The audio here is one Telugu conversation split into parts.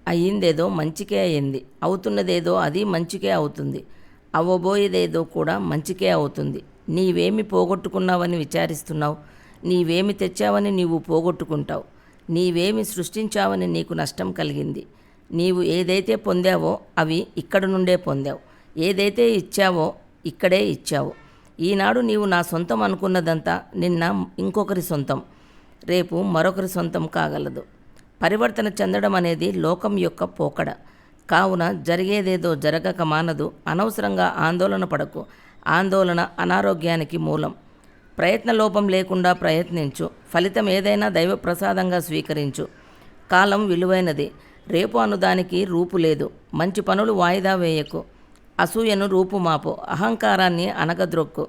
అయ్యిందేదో మంచికే అయింది, అవుతున్నదేదో అది మంచికే అవుతుంది, అవ్వబోయేదేదో కూడా మంచికే అవుతుంది. నీవేమి పోగొట్టుకున్నావని విచారిస్తున్నావు? నీవేమి తెచ్చావని నీవు పోగొట్టుకుంటావు? నీవేమి సృష్టించావని నీకు నష్టం కలిగింది? నీవు ఏదైతే పొందావో అవి ఇక్కడ నుండే పొందావు. ఏదైతే ఇచ్చావో ఇక్కడే ఇచ్చావు. ఈనాడు నీవు నా సొంతం అనుకున్నదంతా నిన్న ఇంకొకరి సొంతం, రేపు మరొకరి సొంతం కాగలదు. పరివర్తన చెందడం అనేది లోకం యొక్క పోకడ. కావున జరిగేదేదో జరగక మానదు. అనవసరంగా ఆందోళన పడకు. ఆందోళన అనారోగ్యానికి మూలం. ప్రయత్నలోపం లేకుండా ప్రయత్నించు. ఫలితం ఏదైనా దైవ ప్రసాదంగా స్వీకరించు. కాలం విలువైనది. రేపు అనుదానికి రూపు లేదు. మంచి పనులు వాయిదా వేయకు. అసూయను రూపుమాపు. అహంకారాన్ని అనగద్రొక్కు.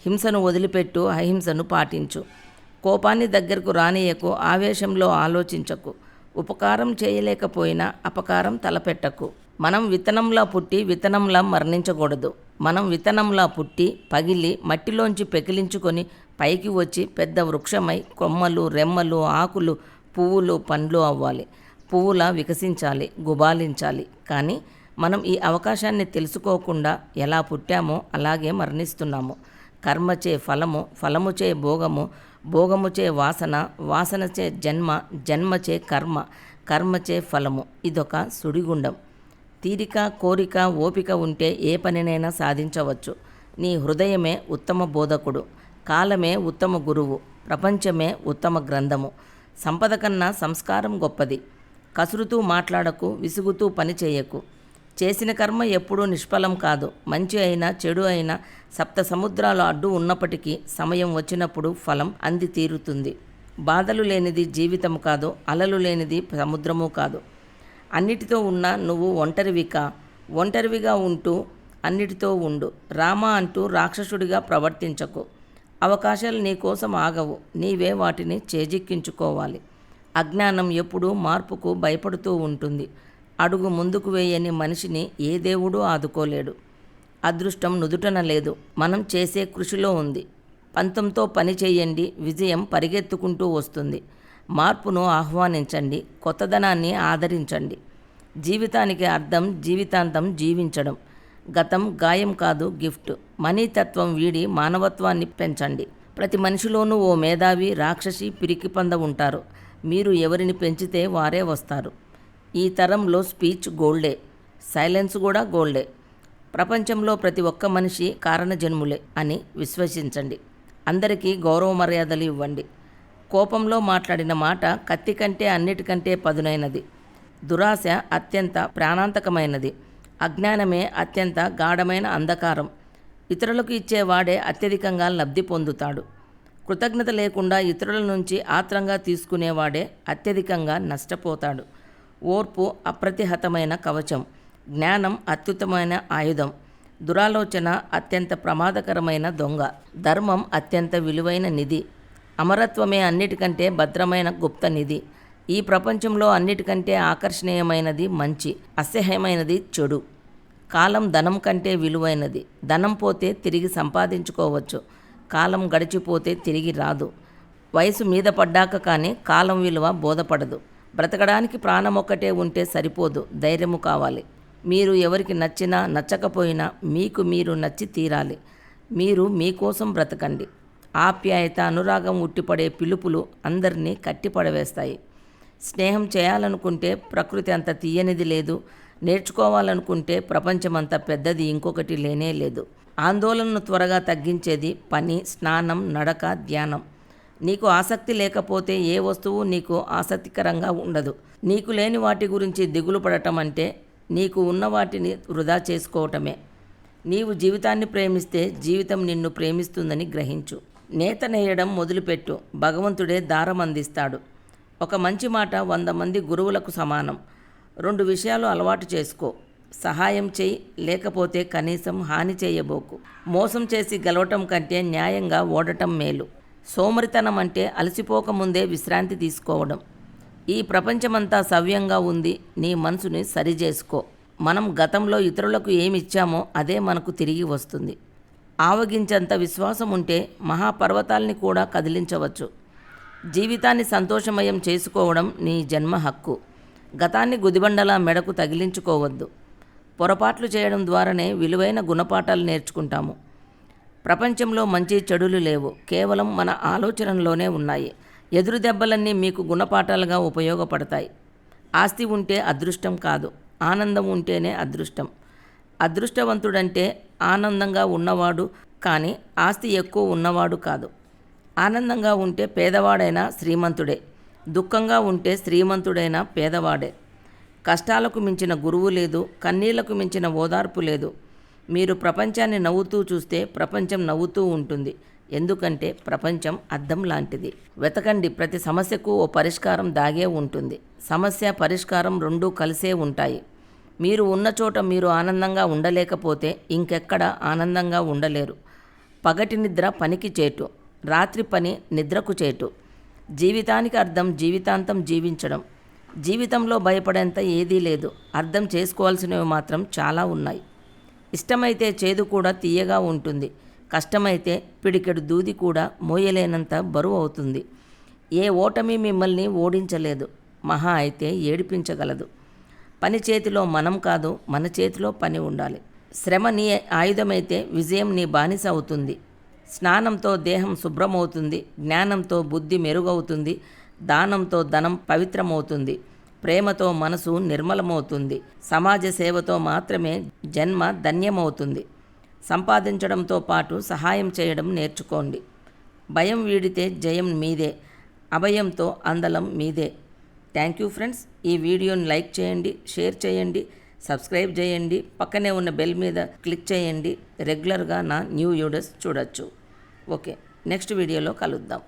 హింసను వదిలిపెట్టు. అహింసను పాటించు. కోపాన్ని దగ్గరకు రానియకు. ఆవేశంలో ఆలోచించకు. ఉపకారం చేయలేకపోయినా అపకారం తలపెట్టకు. మనం విత్తనంలా పుట్టి విత్తనంలా మరణించకూడదు. మనం విత్తనంలా పుట్టి పగిలి మట్టిలోంచి పెకిలించుకొని పైకి వచ్చి పెద్ద వృక్షమై కొమ్మలు, రెమ్మలు, ఆకులు, పువ్వులు, పండ్లు అవ్వాలి. పువ్వులా వికసించాలి, గుబాలించాలి. కానీ మనం ఈ అవకాశాన్ని తెలుసుకోకుండా ఎలా పుట్టామో అలాగే మరణిస్తున్నాము. కర్మచే ఫలము, ఫలముచే భోగము, భోగముచే వాసన, వాసనచే జన్మ, జన్మచే కర్మ, కర్మచే ఫలము. ఇదొక సుడిగుండం. తీరిక, కోరిక, ఓపిక ఉంటే ఏ పనినైనా సాధించవచ్చు. నీ హృదయమే ఉత్తమ బోధకుడు. కాలమే ఉత్తమ గురువు. ప్రపంచమే ఉత్తమ గ్రంథము. సంపద కన్నా సంస్కారం గొప్పది. కసురుతూ మాట్లాడకు. విసుగుతూ పని చేయకు. చేసిన కర్మ ఎప్పుడూ నిష్ఫలం కాదు. మంచి అయినా చెడు అయినా సప్త సముద్రాలు అడ్డు ఉన్నప్పటికీ సమయం వచ్చినప్పుడు ఫలం అంది తీరుతుంది. బాధలు లేనిది జీవితం కాదు. అలలు లేనిది సముద్రము కాదు. అన్నిటితో ఉన్నా నువ్వు ఒంటరివిగా ఉంటూ అన్నిటితో ఉండు. రామ అంటూ రాక్షసుడిగా ప్రవర్తించకు. అవకాశాలు నీకోసం ఆగవు. నీవే వాటిని చేజిక్కించుకోవాలి. అజ్ఞానం ఎప్పుడూ మార్పుకు భయపడుతూ ఉంటుంది. అడుగు ముందుకు వేయని మనిషిని ఏ దేవుడూ ఆదుకోలేడు. అదృష్టం నుదుటన లేదు, మనం చేసే కృషిలో ఉంది. పంతంతో పని చేయండి. విజయం పరిగెత్తుకుంటూ వస్తుంది. మార్పును ఆహ్వానించండి. కొత్తదనాన్ని ఆదరించండి. జీవితానికి అర్థం జీవితాంతం జీవించడం. గతం గాయం కాదు, గిఫ్ట్. మనీతత్వం వీడి మానవత్వాన్ని పెంచండి. ప్రతి మనిషిలోనూ ఓ మేధావి, రాక్షసి, పిరికి పంద ఉంటారు. మీరు ఎవరిని పెంచితే వారే వస్తారు. ఈ తరంలో స్పీచ్ గోల్డే, సైలెన్స్ కూడా గోల్డే. ప్రపంచంలో ప్రతి ఒక్క మనిషి కారణజన్ములే అని విశ్వసించండి. అందరికీ గౌరవ మర్యాదలు ఇవ్వండి. కోపంలో మాట్లాడిన మాట కత్తి కంటే అన్నిటికంటే పదునైనది. దురాశ అత్యంత ప్రాణాంతకమైనది. అజ్ఞానమే అత్యంత గాఢమైన అంధకారం. ఇతరులకు ఇచ్చేవాడే అత్యధికంగా లబ్ధి పొందుతాడు. కృతజ్ఞత లేకుండా ఇతరుల నుంచి ఆత్రంగా తీసుకునేవాడే అత్యధికంగా నష్టపోతాడు. ఓర్పు అప్రతిహతమైన కవచం. జ్ఞానం అత్యుత్తమైన ఆయుధం. దురాలోచన అత్యంత ప్రమాదకరమైన దొంగ. ధర్మం అత్యంత విలువైన నిధి. అమరత్వమే అన్నిటికంటే భద్రమైన గుప్త నిధి. ఈ ప్రపంచంలో అన్నిటికంటే ఆకర్షణీయమైనది మంచి, అసహ్యమైనది చెడు. కాలం ధనం కంటే విలువైనది. ధనం పోతే తిరిగి సంపాదించుకోవచ్చు. కాలం గడిచిపోతే తిరిగి రాదు. వయసు మీద పడ్డాక కానీ కాలం విలువ బోధపడదు. బ్రతకడానికి ప్రాణం ఒక్కటే ఉంటే సరిపోదు, ధైర్యము కావాలి. మీరు ఎవరికి నచ్చినా నచ్చకపోయినా మీకు మీరు నచ్చి తీరాలి. మీరు మీకోసం బ్రతకండి. ఆప్యాయత, అనురాగం ఉట్టిపడే పిలుపులు అందరినీ కట్టిపడవేస్తాయి. స్నేహం చేయాలనుకుంటే ప్రకృతి అంత తీయనిది లేదు. నేర్చుకోవాలనుకుంటే ప్రపంచమంత పెద్దది ఇంకొకటి లేనే లేదు. ఆందోళనను త్వరగా తగ్గించేది పని, స్నానం, నడక, ధ్యానం. నీకు ఆసక్తి లేకపోతే ఏ వస్తువు నీకు ఆసక్తికరంగా ఉండదు. నీకు లేని వాటి గురించి దిగులు పడటం అంటే నీకు ఉన్న వాటిని వృధా చేసుకోవటమే. నీవు జీవితాన్ని ప్రేమిస్తే జీవితం నిన్ను ప్రేమిస్తుందని గ్రహించు. నేత నేయడం మొదలుపెట్టు. భగవంతుడే దారం అందిస్తాడు. ఒక మంచి మాట 100 మంది గురువులకు సమానం. 2 విషయాలు అలవాటు చేసుకో. సహాయం చేయి, లేకపోతే కనీసం హాని చేయబోకు. మోసం చేసి గెలవటం కంటే న్యాయంగా ఓడటం మేలు. సోమరితనం అంటే అలసిపోకముందే విశ్రాంతి తీసుకోవడం. ఈ ప్రపంచమంతా సవ్యంగా ఉంది. నీ మనసుని సరిచేసుకో. మనం గతంలో ఇతరులకు ఏమిచ్చామో అదే మనకు తిరిగి వస్తుంది. ఆవగించంత విశ్వాసం ఉంటే మహాపర్వతాల్ని కూడా కదిలించవచ్చు. జీవితాన్ని సంతోషమయం చేసుకోవడం నీ జన్మ హక్కు. గతాన్ని గుదిబండలా మెడకు తగిలించుకోవద్దు. పొరపాట్లు చేయడం ద్వారానే విలువైన గుణపాఠాలు నేర్చుకుంటాము. ప్రపంచంలో మంచి చెడులు లేవు, కేవలం మన ఆలోచనల్లోనే ఉన్నాయి. ఎదురు దెబ్బలన్నీ మీకు గుణపాఠాలుగా ఉపయోగపడతాయి. ఆస్తి ఉంటే అదృష్టం కాదు, ఆనందం ఉంటేనే అదృష్టం. అదృష్టవంతుడంటే ఆనందంగా ఉన్నవాడు కానీ ఆస్తి ఎక్కువ ఉన్నవాడు కాదు. ఆనందంగా ఉంటే పేదవాడైనా శ్రీమంతుడే, దుఃఖంగా ఉంటే శ్రీమంతుడైనా పేదవాడే. కష్టాలకు మించిన గురువు లేదు, కన్నీళ్లకు మించిన ఓదార్పు లేదు. మీరు ప్రపంచాన్ని నవ్వుతూ చూస్తే ప్రపంచం నవ్వుతూ ఉంటుంది. ఎందుకంటే ప్రపంచం అద్దం లాంటిది. వెతకండి, ప్రతి సమస్యకు ఓ పరిష్కారం దాగే ఉంటుంది. సమస్య పరిష్కారం రెండూ కలిసే ఉంటాయి. మీరు ఉన్న చోట మీరు ఆనందంగా ఉండలేకపోతే ఇంకెక్కడ ఆనందంగా ఉండలేరు. పగటి నిద్ర పనికి చేటు, రాత్రి పని నిద్రకు చేటు. జీవితానికి అర్థం జీవితాంతం జీవించడం. జీవితంలో భయపడేంత ఏదీ లేదు, అర్థం చేసుకోవాల్సినవి మాత్రం చాలా ఉన్నాయి. ఇష్టమైతే చేదు కూడా తీయగా ఉంటుంది, కష్టమైతే పిడికెడు దూది కూడా మోయలేనంత బరువు అవుతుంది. ఏ ఓటమి మిమ్మల్ని ఓడించలేదు, మహా అయితే ఏడిపించగలదు. పని చేతిలో మనం కాదు, మన చేతిలో పని ఉండాలి. శ్రమ నీ ఆయుధమైతే విజయం నీ బానిస అవుతుంది. స్నానంతో దేహం శుభ్రమవుతుంది, జ్ఞానంతో బుద్ధి మెరుగవుతుంది, దానంతో ధనం పవిత్రమవుతుంది, ప్రేమతో మనసు నిర్మలమవుతుంది, సమాజ సేవతో మాత్రమే జన్మ ధన్యమవుతుంది. సంపాదించడంతో పాటు సహాయం చేయడం నేర్చుకోండి. భయం వీడితే జయం మీదే, అభయంతో అందలం మీదే. Thank you friends. ఈ వీడియోని లైక్ చేయండి, షేర్ చేయండి, సబ్స్క్రైబ్ చేయండి, పక్కనే ఉన్న బెల్ మీద క్లిక్ చేయండి. రెగ్యులర్గా నా న్యూ వీడియోస్ చూడొచ్చు. ఓకే, నెక్స్ట్ వీడియోలో కలుద్దాం.